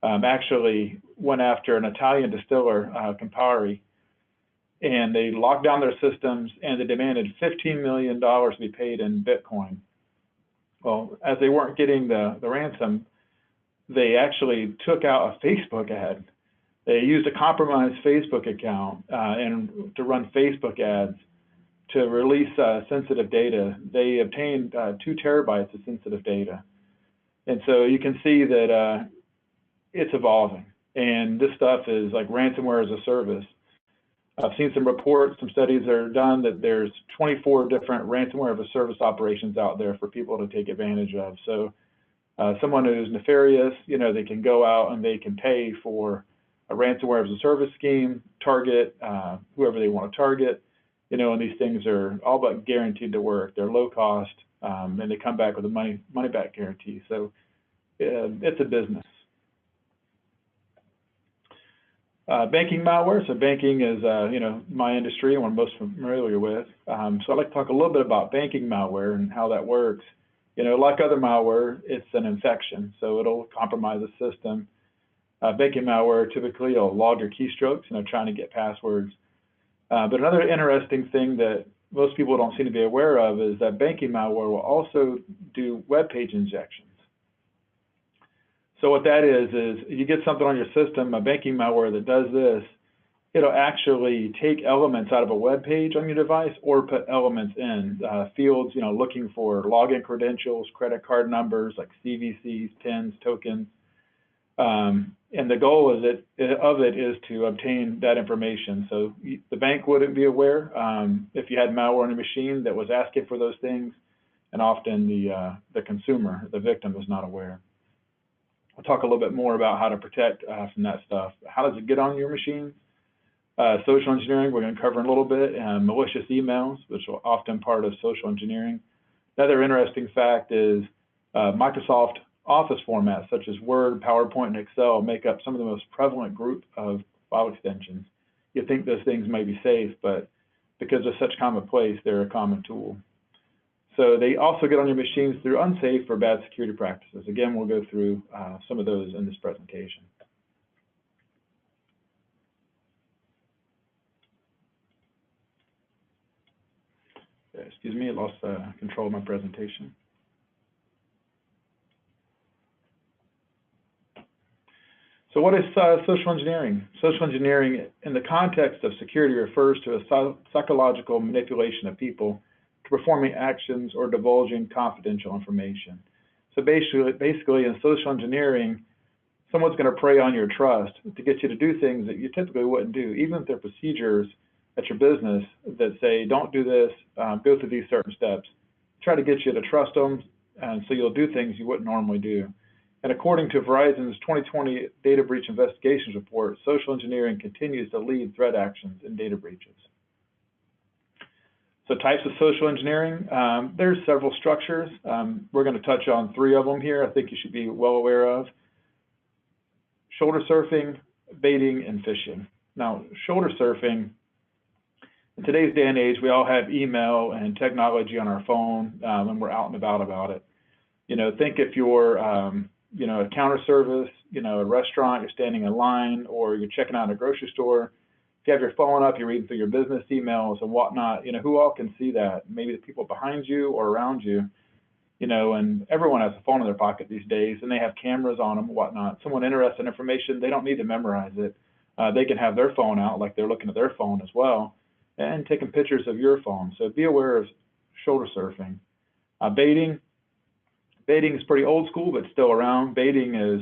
E: actually went after an Italian distiller, Campari, and they locked down their systems and they demanded $15 million to be paid in Bitcoin. Well, as they weren't getting the ransom, they actually took out a Facebook ad. They used a compromised Facebook account and to run Facebook ads to release sensitive data. They obtained 2 terabytes of sensitive data. And so you can see that it's evolving. And this stuff is like ransomware as a service. I've seen some reports, some studies that are done that there's 24 different ransomware as a service operations out there for people to take advantage of. So someone who's nefarious, you know, they can go out and they can pay for a ransomware as a service scheme, target whoever they want to target. You know, and these things are all but guaranteed to work. They're low cost, and they come back with a money back guarantee. So it's a business. Banking malware. So banking is, you know, my industry, and what I'm most familiar with. So I'd like to talk a little bit about banking malware and how that works. You know, like other malware, it's an infection, so it'll compromise the system. Banking malware typically will log your keystrokes, you know, trying to get passwords. But another interesting thing that most people don't seem to be aware of is that banking malware will also do web page injections. So what that is you get something on your system, a banking malware that does this, it'll actually take elements out of a web page on your device or put elements in fields, you know, looking for login credentials, credit card numbers like CVCs, PINs, tokens. And the goal of it is to obtain that information. So the bank wouldn't be aware if you had malware on a machine that was asking for those things, and often the consumer, the victim, is not aware. I'll talk a little bit more about how to protect from that stuff. How does it get on your machine? Social engineering, we're going to cover in a little bit, and malicious emails, which are often part of social engineering. Another interesting fact is Microsoft Office formats such as Word, PowerPoint, and Excel make up some of the most prevalent group of file extensions. You think those things may be safe, but because they're such commonplace, they're a common tool. So they also get on your machines through unsafe or bad security practices. Again, we'll go through some of those in this presentation. Excuse me, I lost control of my presentation. So what is social engineering? Social engineering in the context of security refers to a psychological manipulation of people to performing actions or divulging confidential information. So basically in social engineering, someone's going to prey on your trust to get you to do things that you typically wouldn't do, even if they're procedures at your business that say, don't do this, go through these certain steps. Try to get you to trust them, and so you'll do things you wouldn't normally do. And according to Verizon's 2020 Data Breach Investigations Report, social engineering continues to lead threat actions in data breaches. So types of social engineering, there's several structures. We're going to touch on 3 of them here I think you should be well aware of. Shoulder surfing, baiting, and phishing. Now, shoulder surfing, in today's day and age, we all have email and technology on our phone, and we're out and about it. You know, think if you're, you know, a counter service, you know, a restaurant, you're standing in line, or you're checking out a grocery store. If you have your phone up, you're reading through your business emails and whatnot, you know, who all can see that? Maybe the people behind you or around you, you know, and everyone has a phone in their pocket these days, and they have cameras on them and whatnot. Someone interested in information, they don't need to memorize it. They can have their phone out like they're looking at their phone as well, and taking pictures of your phone. So be aware of shoulder surfing. Baiting is pretty old school, but still around. Baiting is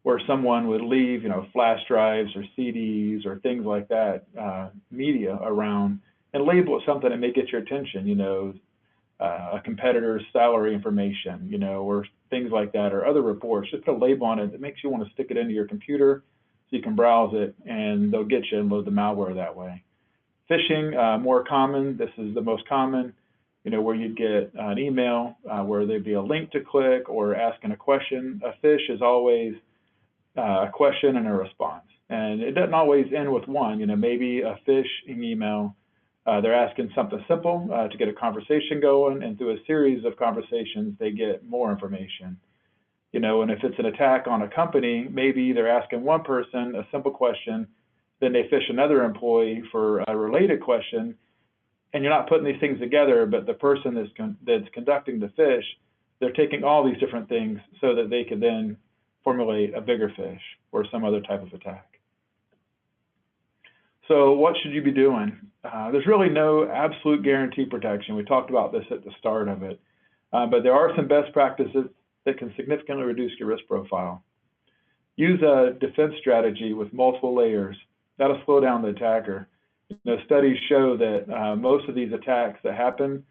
E: where someone would leave, you know, flash drives or CDs or things like that, media around, and label it something that may get your attention, you know, a competitor's salary information, you know, or things like that, or other reports. Just put a label on it that makes you want to stick it into your computer so you can browse it, and they'll get you and load the malware that way. Phishing, more common. This is the most common, you know, where you'd get an email where there'd be a link to click or asking a question. A phish is always a question and a response. And it doesn't always end with one, you know, maybe a phishing email, they're asking something simple to get a conversation going, and through a series of conversations, they get more information. You know, and if it's an attack on a company, maybe they're asking one person a simple question, then they phish another employee for a related question, and you're not putting these things together, but the person that's conducting the phish, they're taking all these different things so that they could then formulate a bigger phish or some other type of attack. So what should you be doing? There's really no absolute guaranteed protection. We talked about this at the start of it, but there are some best practices that can significantly reduce your risk profile. Use a defense strategy with multiple layers. That'll slow down the attacker. You know, studies show that most of these attacks that happen,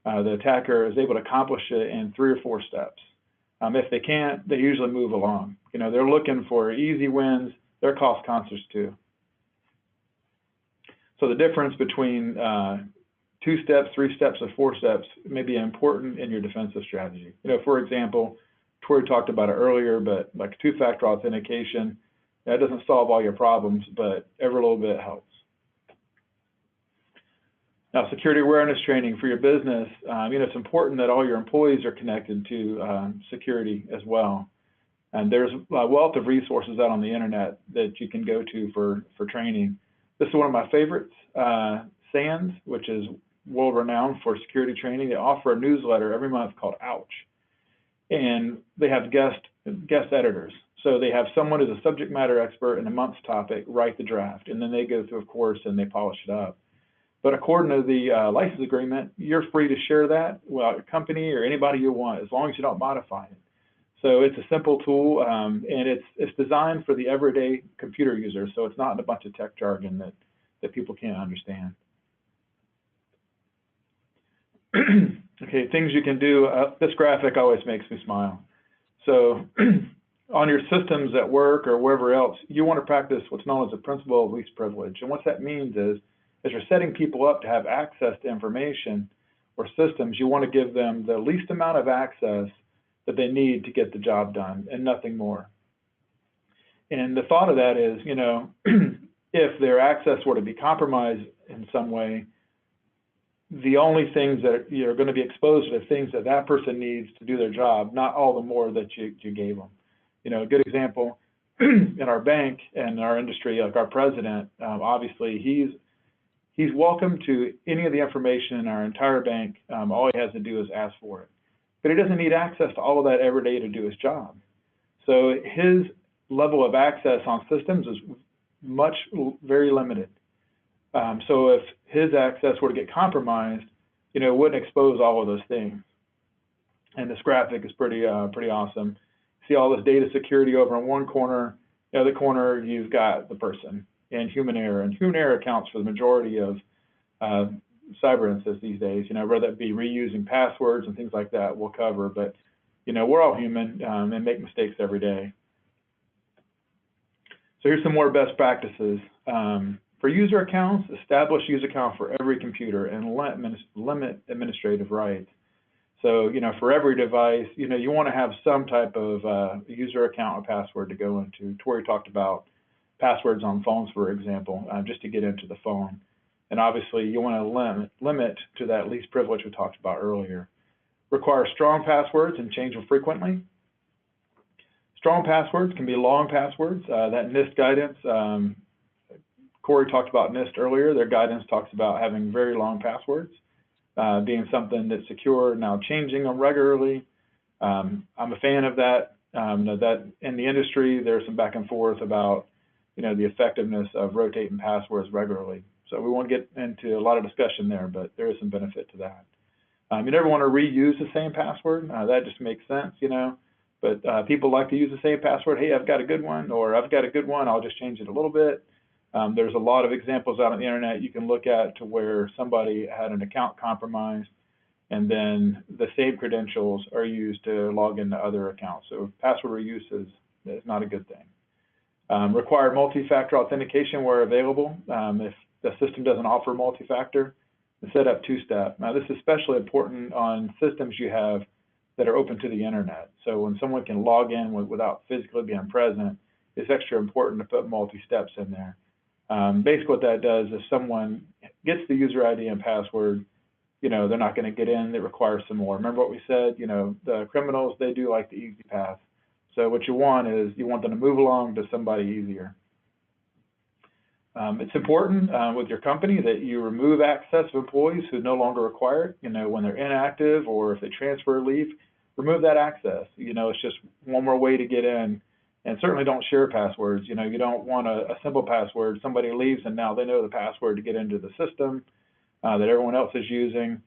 E: the attacker is able to accomplish it in 3 or 4 steps. If they can't, they usually move along. You know, they're looking for easy wins. They're cost conscious too. So the difference between 2 steps, 3 steps, or 4 steps may be important in your defensive strategy. You know, for example, Tori talked about it earlier, but like 2-factor authentication, that doesn't solve all your problems, but every little bit helps. Now, security awareness training for your business, you know, it's important that all your employees are connected to security as well. And there's a wealth of resources out on the internet that you can go to for training. This is one of my favorites, SANS, which is world-renowned for security training. They offer a newsletter every month called Ouch. And they have guest editors. So they have someone who's a subject matter expert in a month's topic write the draft, and then they go through, of course, and they polish it up. But according to the license agreement, you're free to share that with your company or anybody you want, as long as you don't modify it. So it's a simple tool, and it's designed for the everyday computer user. So it's not a bunch of tech jargon that people can't understand. Okay, things you can do. This graphic always makes me smile. So on your systems at work or wherever else, you want to practice what's known as the principle of least privilege. And what that means is, as you're setting people up to have access to information or systems, you want to give them the least amount of access that they need to get the job done and nothing more. And the thought of that is, you know, if their access were to be compromised in some way, the only things that you're going to be exposed to are things that that person needs to do their job, not all the more that you gave them. You know, a good example in our bank and our industry, like our president, obviously he's welcome to any of the information in our entire bank. All he has to do is ask for it. But he doesn't need access to all of that every day to do his job. So his level of access on systems is very limited. So if his access were to get compromised, you know, it wouldn't expose all of those things. And this graphic is pretty awesome. See all this data security over in one corner, the other corner you've got the person and human error. And human error accounts for the majority of cyber incidents these days. You know, whether that be reusing passwords and things like that, we'll cover. But you know, we're all human and make mistakes every day. So here's some more best practices. For user accounts, establish user account for every computer and limit administrative rights. So, you know, for every device, you know, you want to have some type of user account or password to go into. Tori talked about passwords on phones, for example, just to get into the phone. And obviously, you want to limit to that least privilege we talked about earlier. Require strong passwords and change them frequently. Strong passwords can be long passwords. That NIST guidance, Cori talked about NIST earlier. Their guidance talks about having very long passwords, being something that's secure, now changing them regularly. I'm a fan of that. That in the industry, there's some back and forth about, you know, the effectiveness of rotating passwords regularly. So we won't get into a lot of discussion there, but there is some benefit to that. You never want to reuse the same password. That just makes sense, you know. But people like to use the same password. Hey, I've got a good one, or I've got a good one. I'll just change it a little bit. There's a lot of examples out on the internet you can look at to where somebody had an account compromised, and then the same credentials are used to log into other accounts. So password reuse is not a good thing. Require multi-factor authentication where available. If the system doesn't offer multi-factor, set up two-step. Now, this is especially important on systems you have that are open to the internet. So when someone can log in without physically being present, it's extra important to put multi-steps in there. Basically what that does is someone gets the user ID and password, you know, they're not going to get in, it requires some more. Remember what we said, you know, the criminals, they do like the easy path. So what you want is you want them to move along to somebody easier. It's important with your company that you remove access of employees who no longer require it. You know, when they're inactive or if they transfer or leave, remove that access. You know, it's just one more way to get in. And certainly don't share passwords. You know, you don't want a simple password. Somebody leaves and now they know the password to get into the system that everyone else is using.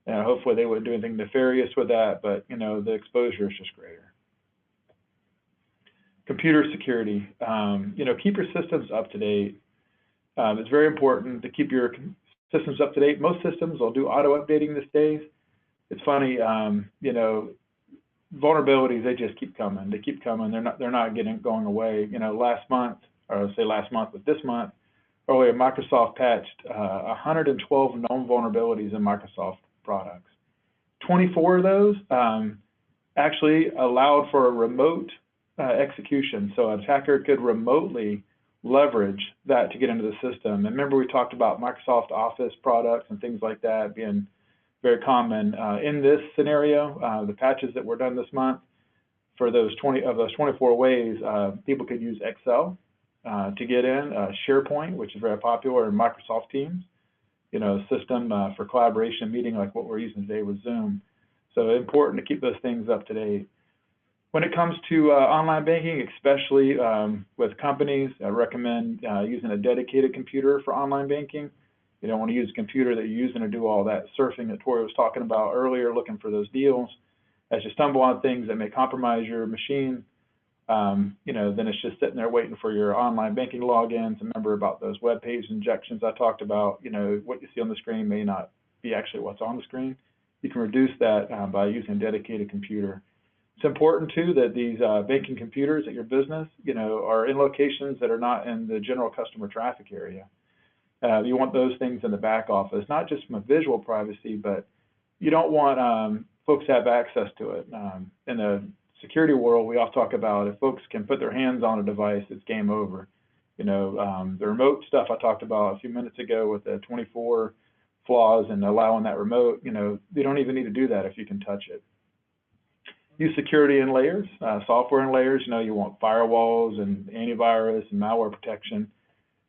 E: And hopefully they wouldn't do anything nefarious with that, but you know, the exposure is just greater. Computer security. You know, keep your systems up to date. It's very important to keep your systems up to date. Most systems will do auto updating these days. It's funny, you know, vulnerabilities, they just keep coming. They keep coming. They're not going away. You know, last month, or say last month, but this month, earlier, Microsoft patched 112 known vulnerabilities in Microsoft products. 24 of those actually allowed for a remote execution. So an attacker could remotely leverage that to get into the system. And remember, we talked about Microsoft Office products and things like that being very common. In this scenario, the patches that were done this month, for those 24 ways, people could use Excel to get in, SharePoint, which is very popular, and Microsoft Teams, you know, system for collaboration meeting like what we're using today with Zoom. So important to keep those things up to date. When it comes to online banking, especially with companies, I recommend using a dedicated computer for online banking. You don't want to use a computer that you're using to do all that surfing that Tori was talking about earlier, looking for those deals. as you stumble on things that may compromise your machine, then it's just sitting there waiting for your online banking logins. Remember about those web page injections I talked about. What you see on the screen may not be actually what's on the screen. You can reduce that by using a dedicated computer. It's important too that these banking computers at your business, are in locations that are not in the general customer traffic area. You want those things in the back office, not just from a visual privacy, but you don't want folks to have access to it. In the security world, we all talk about if folks can put their hands on a device, it's game over. The remote stuff I talked about a few minutes ago with the 24 flaws and allowing that remote, you don't even need to do that if you can touch it. Use security in layers, software in layers. You want firewalls and antivirus and malware protection,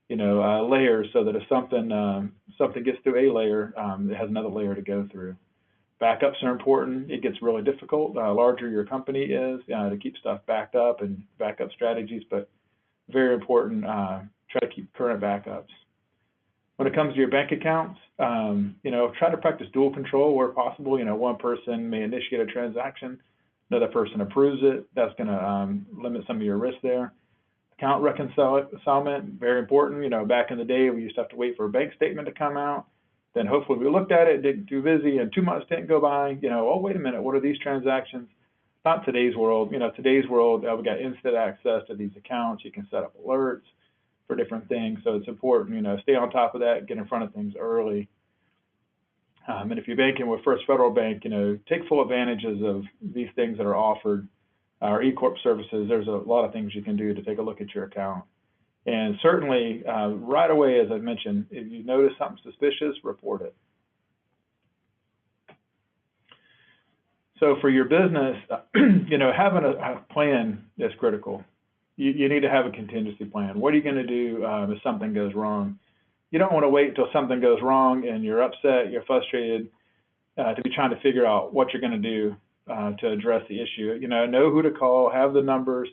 E: layers, so that if something gets through a layer, it has another layer to go through. Backups are important. It gets really difficult. Larger your company is to keep stuff backed up and backup strategies, but very important. Try to keep current backups. When it comes to your bank accounts, try to practice dual control where possible. One person may initiate a transaction, another person approves it. That's going to limit some of your risk there. Account reconciliation, very important. Back in the day, we used to have to wait for a bank statement to come out. Then hopefully we looked at it, didn't too busy, and 2 months didn't go by. Oh, wait a minute, what are these transactions? Not today's world. Today's world, we got instant access to these accounts. You can set up alerts for different things. So it's important, stay on top of that, get in front of things early. And if you're banking with First Federal Bank, take full advantages of these things that are offered. Our eCorp services, there's a lot of things you can do to take a look at your account. And certainly, right away, as I mentioned, if you notice something suspicious, report it. So for your business, having a plan is critical. You need to have a contingency plan. What are you going to do if something goes wrong? You don't want to wait until something goes wrong and you're upset, you're frustrated, to be trying to figure out what you're going to do to address the issue. Know who to call, have the numbers.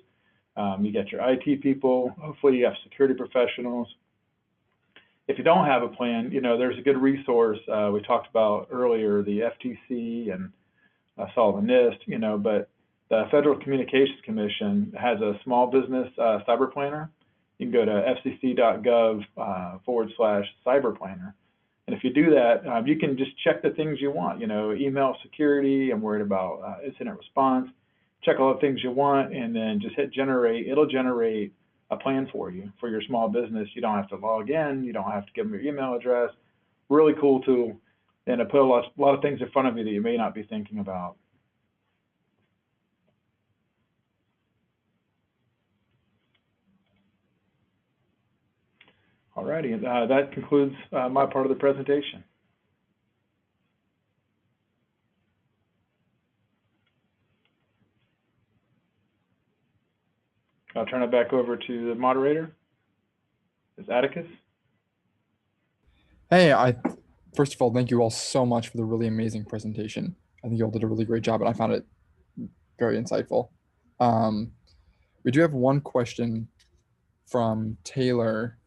E: You get your IT people. Hopefully you have security professionals. If you don't have a plan, there's a good resource we talked about earlier, the FTC, and I saw the NIST, but the Federal Communications Commission has a small business cyber planner. You can go to fcc.gov/cyber planner. And if you do that, you can just check the things you want, email security. I'm worried about incident response. Check all the things you want, and then just hit generate. It'll generate a plan for you for your small business. You don't have to log in. You don't have to give them your email address. Really cool tool, and it put a lot of things in front of you that you may not be thinking about. All righty, that concludes my part of the presentation. I'll turn it back over to the moderator. It's Atticus.
F: Hey, first of all, thank you all so much for the really amazing presentation. I think you all did a really great job, and I found it very insightful. We do have one question from Taylor,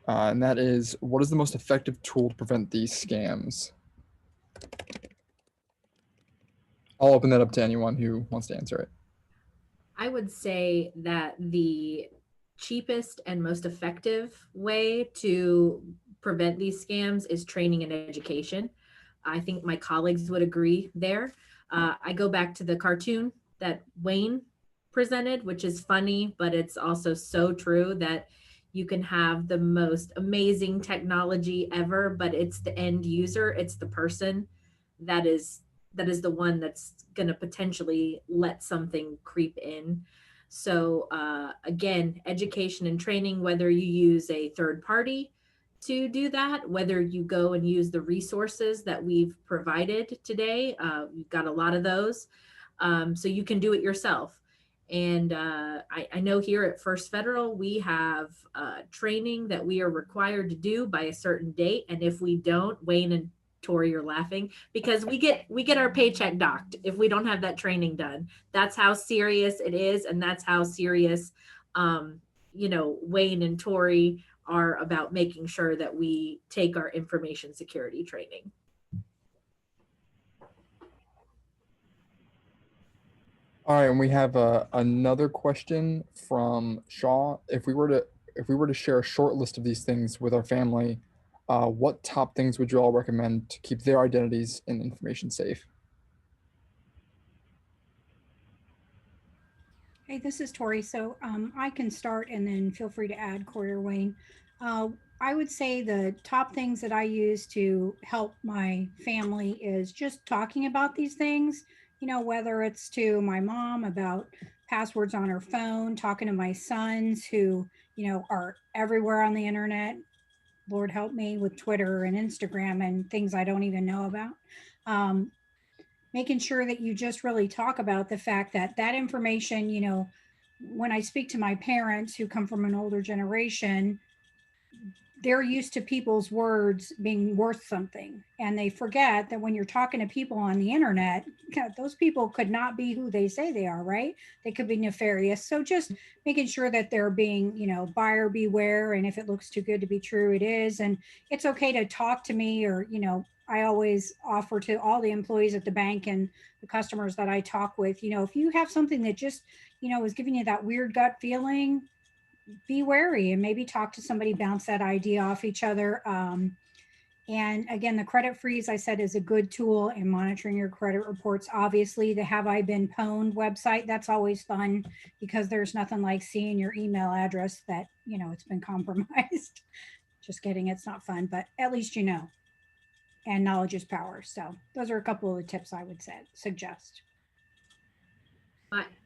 F: and that is, what is the most effective tool to prevent these scams? I'll open that up to anyone who wants to answer it.
D: I would say that the cheapest and most effective way to prevent these scams is training and education. I think my colleagues would agree there. I go back to the cartoon that Wayne presented, which is funny, but it's also so true that you can have the most amazing technology ever, but it's the end user, it's the person that is the one that's going to potentially let something creep in. So again, education and training, whether you use a third party to do that, whether you go and use the resources that we've provided today, we've got a lot of those, so you can do it yourself. And I know here at First Federal, we have training that we are required to do by a certain date. And if we don't, Wayne and Tori, you're laughing, because we get our paycheck docked if we don't have that training done. That's how serious it is, and that's how serious Wayne and Tori are about making sure that we take our information security training.
F: All right, and we have another question from Shaw. If we were to share a short list of these things with our family, what top things would you all recommend to keep their identities and information safe?
C: Hey, this is Tori. So I can start and then feel free to add, Corey or Wayne. Uh, I would say the top things that I use to help my family is just talking about these things, whether it's to my mom about passwords on her phone, talking to my sons who, are everywhere on the internet. Lord help me with Twitter and Instagram and things I don't even know about. Um, Making sure that you just really talk about the fact that that information, when I speak to my parents who come from an older generation, they're used to people's words being worth something. And they forget that when you're talking to people on the internet, those people could not be who they say they are, right? They could be nefarious. So just making sure that they're being, buyer beware. And if it looks too good to be true, it is. And it's okay to talk to me or, I always offer to all the employees at the bank and the customers that I talk with, if you have something that just, is giving you that weird gut feeling, be wary and maybe talk to somebody, bounce that idea off each other. And again, the credit freeze, I said, is a good tool in monitoring your credit reports. Obviously, the Have I Been Pwned website, that's always fun because there's nothing like seeing your email address that, it's been compromised. Just kidding, it's not fun, but at least you know. And knowledge is power. So those are a couple of the tips I would suggest.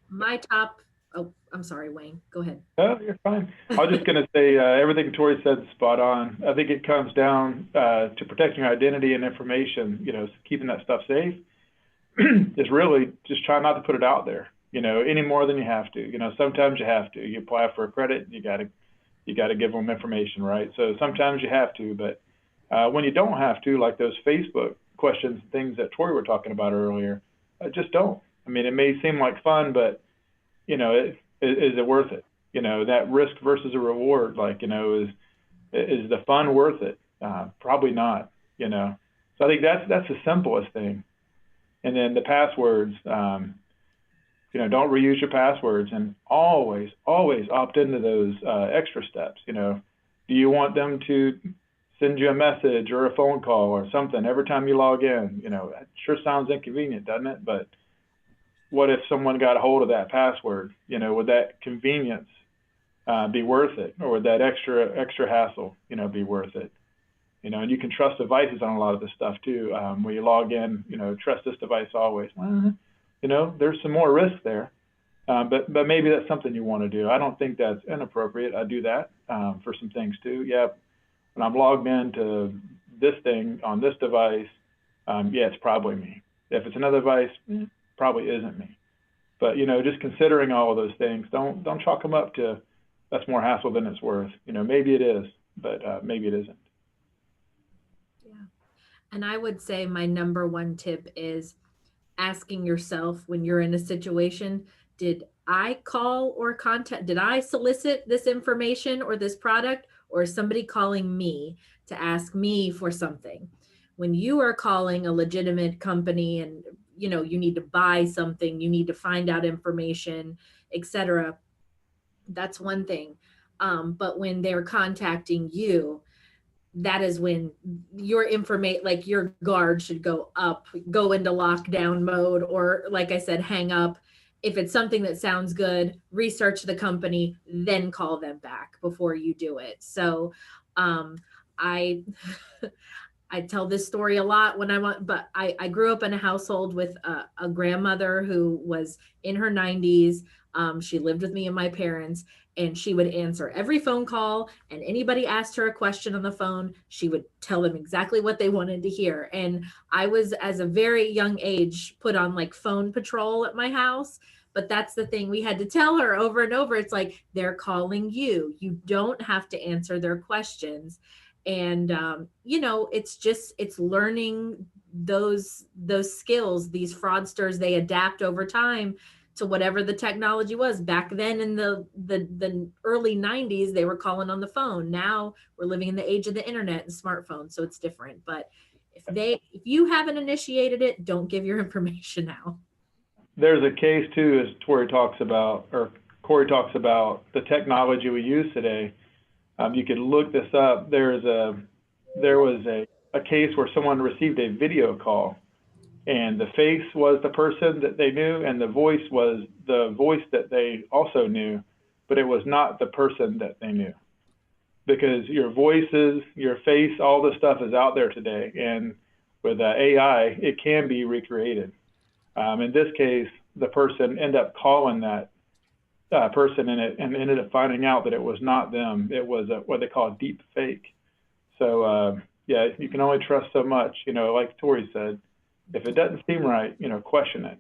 D: My top, oh, I'm sorry, Wayne, go ahead.
E: No, you're fine. I was just going to say everything Tori said is spot on. I think it comes down to protecting your identity and information, keeping that stuff safe is really just try not to put it out there, any more than you have to. Sometimes you have to. You apply for a credit, you got to give them information, right? So sometimes you have to, but when you don't have to, like those Facebook questions, things that Tori were talking about earlier, just don't. I mean, it may seem like fun, but is it worth it? That risk versus a reward, is the fun worth it? Probably not. So I think that's the simplest thing. And then the passwords, don't reuse your passwords, and always opt into those extra steps. Do you want them to send you a message or a phone call or something every time you log in? It sure sounds inconvenient, doesn't it? But what if someone got a hold of that password? Would that convenience be worth it, or would that extra hassle, be worth it? And you can trust devices on a lot of this stuff too. Where you log in, trust this device always. Well, there's some more risk there, but maybe that's something you want to do. I don't think that's inappropriate. I do that for some things too. Yeah, when I'm logged into this thing on this device, yeah, it's probably me. If it's another device, probably isn't me. But just considering all of those things, don't chalk them up to that's more hassle than it's worth. Maybe it is, but maybe it isn't.
D: Yeah. And I would say my number one tip is asking yourself when you're in a situation, did I call or contact, did I solicit this information or this product, or is somebody calling me to ask me for something? When you are calling a legitimate company and you need to buy something, you need to find out information, etc., that's one thing. But when they're contacting you, that is when your information, like your guard should go up, go into lockdown mode, or like I said, hang up. If it's something that sounds good, research the company, then call them back before you do it. So I I tell this story a lot when but I grew up in a household with a grandmother who was in her 90s. She lived with me and my parents, and she would answer every phone call, and anybody asked her a question on the phone, she would tell them exactly what they wanted to hear. And I was, as a very young age, put on like phone patrol at my house. But that's the thing, we had to tell her over and over. It's like, they're calling you. You don't have to answer their questions. And, it's learning those skills. These fraudsters, they adapt over time to whatever the technology was. Back then in the early 90s, they were calling on the phone. Now we're living in the age of the internet and smartphones, so it's different. But if you haven't initiated it, don't give your information out.
E: there's a case too, as Tori talks about, or Cori talks about, the technology we use today. You could look this up. There was a case where someone received a video call, and the face was the person that they knew, and the voice was the voice that they also knew, but it was not the person that they knew. Because your voices, your face, all this stuff is out there today, and with AI, it can be recreated. In this case, the person ended up calling that person in it and ended up finding out that it was not them. It was what they call a deep fake. So yeah, you can only trust so much. Like Tori said, if it doesn't seem right, question it.